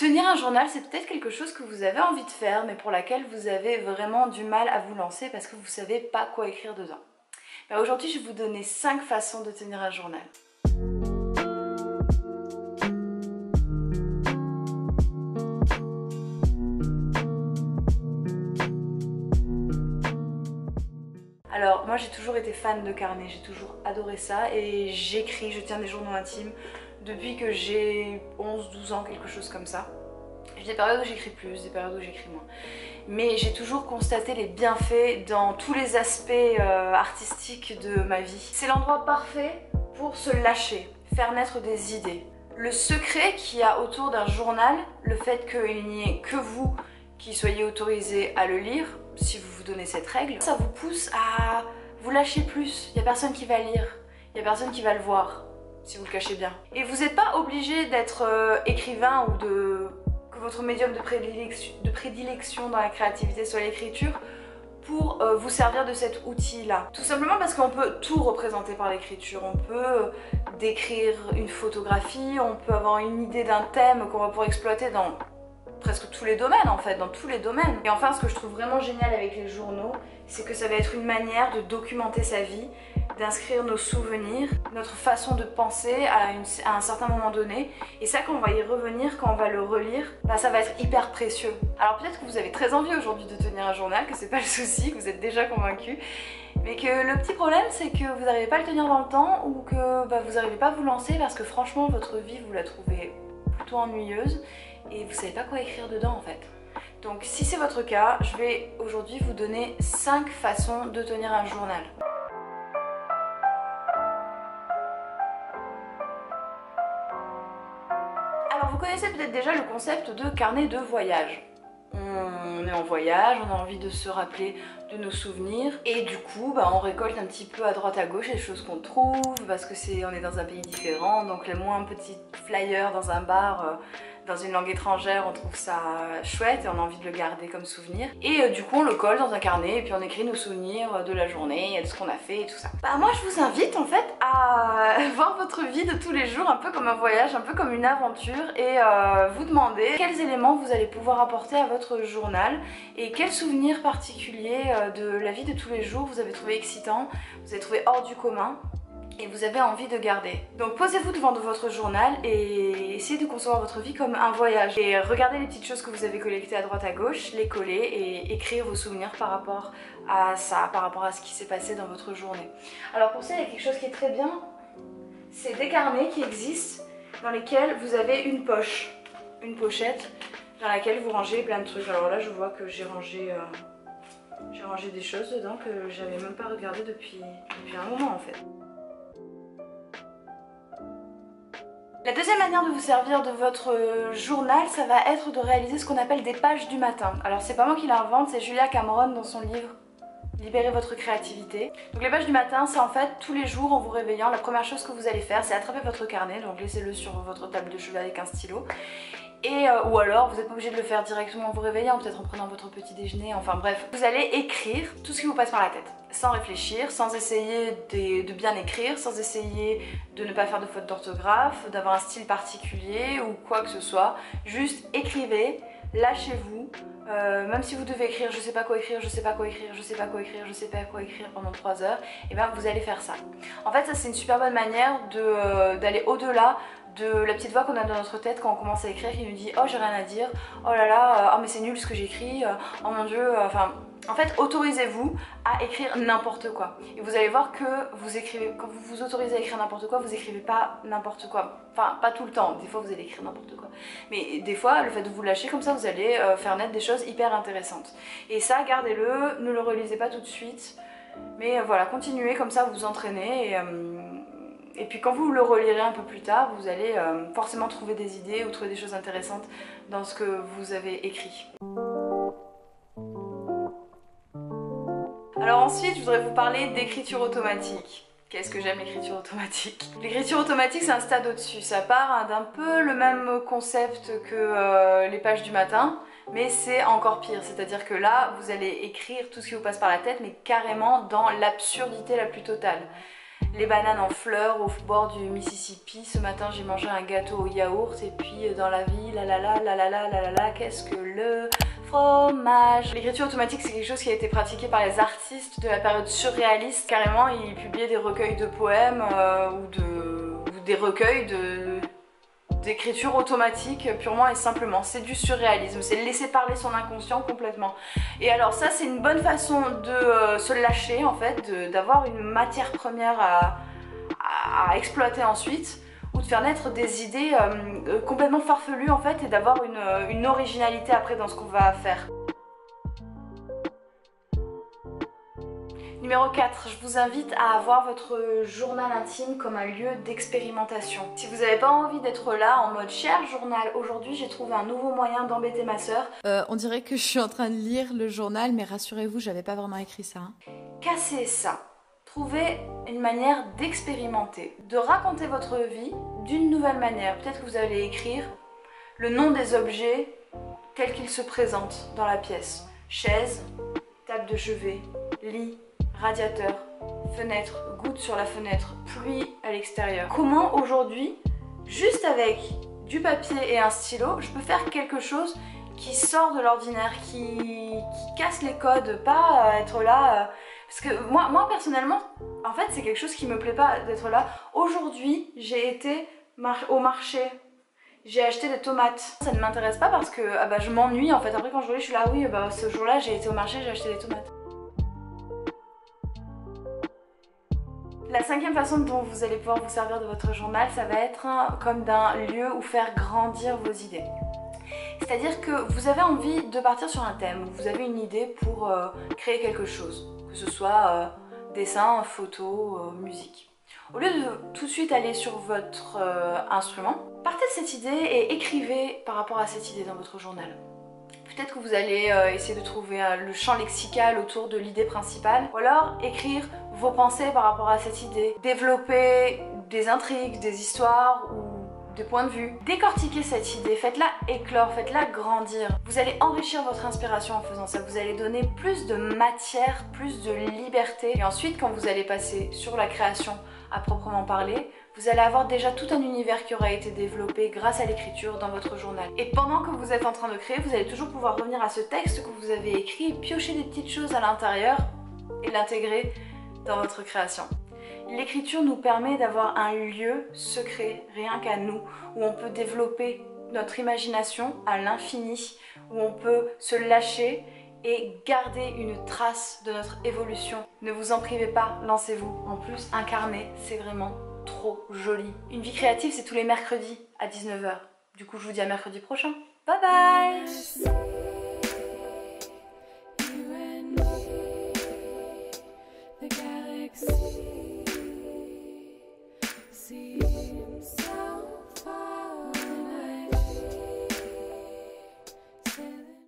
Tenir un journal, c'est peut-être quelque chose que vous avez envie de faire, mais pour laquelle vous avez vraiment du mal à vous lancer parce que vous ne savez pas quoi écrire dedans. Aujourd'hui, je vais vous donner 5 façons de tenir un journal. Alors moi j'ai toujours été fan de carnet, j'ai toujours adoré ça et j'écris, je tiens des journaux intimes depuis que j'ai 11-12 ans, quelque chose comme ça. J'ai des périodes où j'écris plus, des périodes où j'écris moins. Mais j'ai toujours constaté les bienfaits dans tous les aspects artistiques de ma vie. C'est l'endroit parfait pour se lâcher, faire naître des idées. Le secret qu'il y a autour d'un journal, le fait qu'il n'y ait que vous qui soyez autorisé à le lire, si vous vous donnez cette règle, ça vous pousse à vous lâcher plus. Il n'y a personne qui va lire, il n'y a personne qui va le voir, si vous le cachez bien. Et vous n'êtes pas obligé d'être écrivain ou que votre médium de prédilection dans la créativité soit l'écriture pour vous servir de cet outil-là. Tout simplement parce qu'on peut tout représenter par l'écriture. On peut décrire une photographie, on peut avoir une idée d'un thème qu'on va pouvoir exploiter dans presque tous les domaines en fait, dans tous les domaines. Et enfin, ce que je trouve vraiment génial avec les journaux, c'est que ça va être une manière de documenter sa vie, d'inscrire nos souvenirs, notre façon de penser à un certain moment donné. Et ça, quand on va y revenir, quand on va le relire, ça va être hyper précieux. Alors peut-être que vous avez très envie aujourd'hui de tenir un journal, que c'est pas le souci, que vous êtes déjà convaincu, mais que le petit problème, c'est que vous n'arrivez pas à le tenir dans le temps ou que vous n'arrivez pas à vous lancer parce que franchement, votre vie, vous la trouvez plutôt ennuyeuse et vous savez pas quoi écrire dedans en fait. Donc si c'est votre cas, je vais aujourd'hui vous donner 5 façons de tenir un journal. Alors vous connaissez peut-être déjà le concept de carnet de voyage. On est en voyage, on a envie de se rappeler de nos souvenirs et du coup on récolte un petit peu à droite à gauche les choses qu'on trouve parce que on est dans un pays différent, donc le moins petit flyer dans un bar dans une langue étrangère, on trouve ça chouette et on a envie de le garder comme souvenir. Et du coup on le colle dans un carnet et puis on écrit nos souvenirs de la journée, de ce qu'on a fait et tout ça. Moi je vous invite en fait à voir votre vie de tous les jours un peu comme un voyage, un peu comme une aventure et vous demander quels éléments vous allez pouvoir apporter à votre journal et quels souvenirs particuliers de la vie de tous les jours vous avez trouvé excitant, vous avez trouvé hors du commun et vous avez envie de garder. Donc posez-vous devant votre journal et essayez de concevoir votre vie comme un voyage. Et regardez les petites choses que vous avez collectées à droite à gauche, les coller et écrire vos souvenirs par rapport à ça, par rapport à ce qui s'est passé dans votre journée. Alors pour ça, il y a quelque chose qui est très bien, c'est des carnets qui existent dans lesquels vous avez une poche, une pochette dans laquelle vous rangez plein de trucs. Alors là, je vois que j'ai rangé des choses dedans que j'avais même pas regardé depuis un moment en fait. La deuxième manière de vous servir de votre journal, ça va être de réaliser ce qu'on appelle des pages du matin. Alors c'est pas moi qui l'invente, c'est Julia Cameron dans son livre Libérez votre créativité. Donc les pages du matin, c'est en fait tous les jours en vous réveillant, la première chose que vous allez faire, c'est attraper votre carnet, donc laissez-le sur votre table de chevet avec un stylo. Ou alors, vous n'êtes pas obligé de le faire directement en vous réveillant, peut-être en prenant votre petit déjeuner, enfin bref. Vous allez écrire tout ce qui vous passe par la tête, sans réfléchir, sans essayer de bien écrire, sans essayer de ne pas faire de fautes d'orthographe, d'avoir un style particulier ou quoi que ce soit. Juste écrivez, lâchez-vous, même si vous devez écrire je sais pas quoi écrire, je sais pas quoi écrire, je sais pas quoi écrire, je sais pas quoi écrire pendant 3 heures, et bien vous allez faire ça. En fait ça c'est une super bonne manière d'aller au-delà de la petite voix qu'on a dans notre tête quand on commence à écrire qui nous dit oh j'ai rien à dire, oh là là, oh mais c'est nul ce que j'écris, oh mon dieu, enfin en fait autorisez-vous à écrire n'importe quoi et vous allez voir que vous écrivez, quand vous vous autorisez à écrire n'importe quoi, vous écrivez pas n'importe quoi, enfin pas tout le temps, des fois vous allez écrire n'importe quoi, mais des fois le fait de vous lâcher comme ça vous allez faire naître des choses hyper intéressantes et ça gardez-le, ne le relisez pas tout de suite mais voilà, continuez comme ça, vous entraînez et puis quand vous le relirez un peu plus tard, vous allez forcément trouver des idées ou trouver des choses intéressantes dans ce que vous avez écrit. Alors ensuite, je voudrais vous parler d'écriture automatique. Qu'est-ce que j'aime l'écriture automatique? L'écriture automatique, c'est un stade au-dessus. Ça part d'un peu le même concept que les pages du matin, mais c'est encore pire. C'est-à-dire que là, vous allez écrire tout ce qui vous passe par la tête, mais carrément dans l'absurdité la plus totale. les bananes en fleurs au bord du Mississippi. Ce matin j'ai mangé un gâteau au yaourt et puis dans la vie, qu'est-ce que le fromage. L'écriture automatique c'est quelque chose qui a été pratiqué par les artistes de la période surréaliste. Carrément ils publiaient des recueils de poèmes ou des recueils d'écriture automatique purement et simplement. C'est du surréalisme, c'est laisser parler son inconscient complètement. Et alors ça c'est une bonne façon de se lâcher en fait, d'avoir une matière première à exploiter ensuite, ou de faire naître des idées complètement farfelues en fait, et d'avoir une originalité après dans ce qu'on va faire. Numéro 4, je vous invite à avoir votre journal intime comme un lieu d'expérimentation. Si vous n'avez pas envie d'être là en mode cher journal, aujourd'hui j'ai trouvé un nouveau moyen d'embêter ma sœur. On dirait que je suis en train de lire le journal, mais rassurez-vous, j'avais pas vraiment écrit ça. Cassez ça. Trouvez une manière d'expérimenter, de raconter votre vie d'une nouvelle manière. Peut-être que vous allez écrire le nom des objets tels qu'ils se présentent dans la pièce. Chaise, table de chevet, lit, radiateur, fenêtre, goutte sur la fenêtre, pluie à l'extérieur. Comment aujourd'hui, juste avec du papier et un stylo, je peux faire quelque chose qui sort de l'ordinaire, qui casse les codes, pas être là... Parce que moi personnellement, en fait c'est quelque chose qui me plaît pas d'être là. Aujourd'hui, j'ai été au marché, j'ai acheté des tomates. Ça ne m'intéresse pas parce que je m'ennuie en fait. Après quand je relis, je suis là, oui, ce jour-là j'ai été au marché, j'ai acheté des tomates. La 5e façon dont vous allez pouvoir vous servir de votre journal, ça va être comme d'un lieu où faire grandir vos idées. C'est-à-dire que vous avez envie de partir sur un thème, vous avez une idée pour créer quelque chose, que ce soit dessin, photo, musique. Au lieu de tout de suite aller sur votre instrument, partez de cette idée et écrivez par rapport à cette idée dans votre journal. Peut-être que vous allez essayer de trouver le champ lexical autour de l'idée principale, ou alors écrire vos pensées par rapport à cette idée, développer des intrigues, des histoires ou des points de vue. Décortiquez cette idée, faites-la éclore, faites-la grandir. Vous allez enrichir votre inspiration en faisant ça, vous allez donner plus de matière, plus de liberté. Et ensuite, quand vous allez passer sur la création à proprement parler, vous allez avoir déjà tout un univers qui aura été développé grâce à l'écriture dans votre journal. Et pendant que vous êtes en train de créer, vous allez toujours pouvoir revenir à ce texte que vous avez écrit et piocher des petites choses à l'intérieur et l'intégrer dans votre création. L'écriture nous permet d'avoir un lieu secret, rien qu'à nous, où on peut développer notre imagination à l'infini, où on peut se lâcher et garder une trace de notre évolution. Ne vous en privez pas, lancez-vous. En plus, incarner, c'est vraiment trop joli. Une vie créative, c'est tous les mercredis à 19 h. Du coup, je vous dis à mercredi prochain. Bye bye!